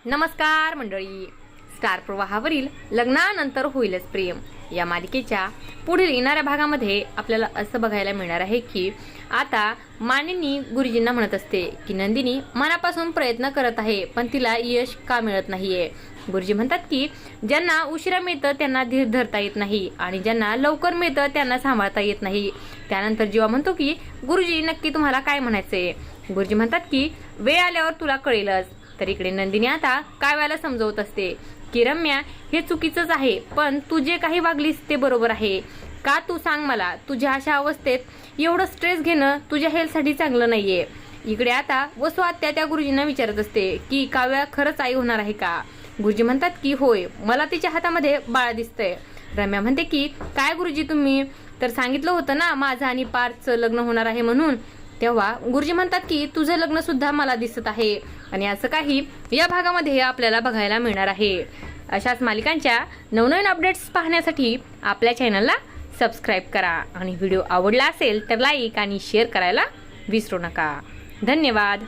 नमस्कार मंडळी. स्टार प्रवाहावरील लग्नानंतर होईलच प्रेम या मालिकेच्या पुढील येणाऱ्या भागामध्ये आपल्याला असं बघायला मिळणार आहे की आता मानिनी गुरुजींना म्हणत असते की नंदिनी मनापासून प्रयत्न करत आहे पण तिला यश का मिळत नाहीये. गुरुजी म्हणतात की ज्यांना उशिरा मिळतं त्यांना धीर धरता येत नाही आणि ज्यांना लवकर मिळतं त्यांना सांभाळता येत नाही. त्यानंतर जेव्हा म्हणतो की गुरुजी नक्की तुम्हाला काय म्हणायचंय, गुरुजी म्हणतात की वेळ आल्यावर तुला कळेलच. तर इकडे नंदिनी आता काव्याला समजवत असते की रम्या हे चुकीचंच आहे पण तू जे काही वागलीस ते बरोबर आहे का, तू सांग मला. तुझ्या अशा अवस्थेत एवढं स्ट्रेस घेणं तुझ्या हेल्थसाठी चांगलं नाहीये. इकडे आता वसू आत्या त्या गुरुजींना विचारत असते की काव्या खरंच आई होणार आहे का. गुरुजी म्हणतात की होय, मला तिच्या हातामध्ये बाळ दिसतंय. रम्या म्हणते की काय गुरुजी तुम्ही तर सांगितलं होतं ना माझं आणि पार्थचं लग्न होणार आहे म्हणून. तेव्हा गुरुजी म्हणतात की तुझं लग्न सुद्धा मला दिसत आहे. आणि असं काही या भागामध्ये आपल्याला बघायला मिळणार आहे. अशाच मालिकांच्या नवनवीन अपडेट्स पाहण्यासाठी आपल्या चॅनलला सबस्क्राईब करा आणि व्हिडिओ आवडला असेल तर लाईक आणि शेअर करायला विसरू नका. धन्यवाद.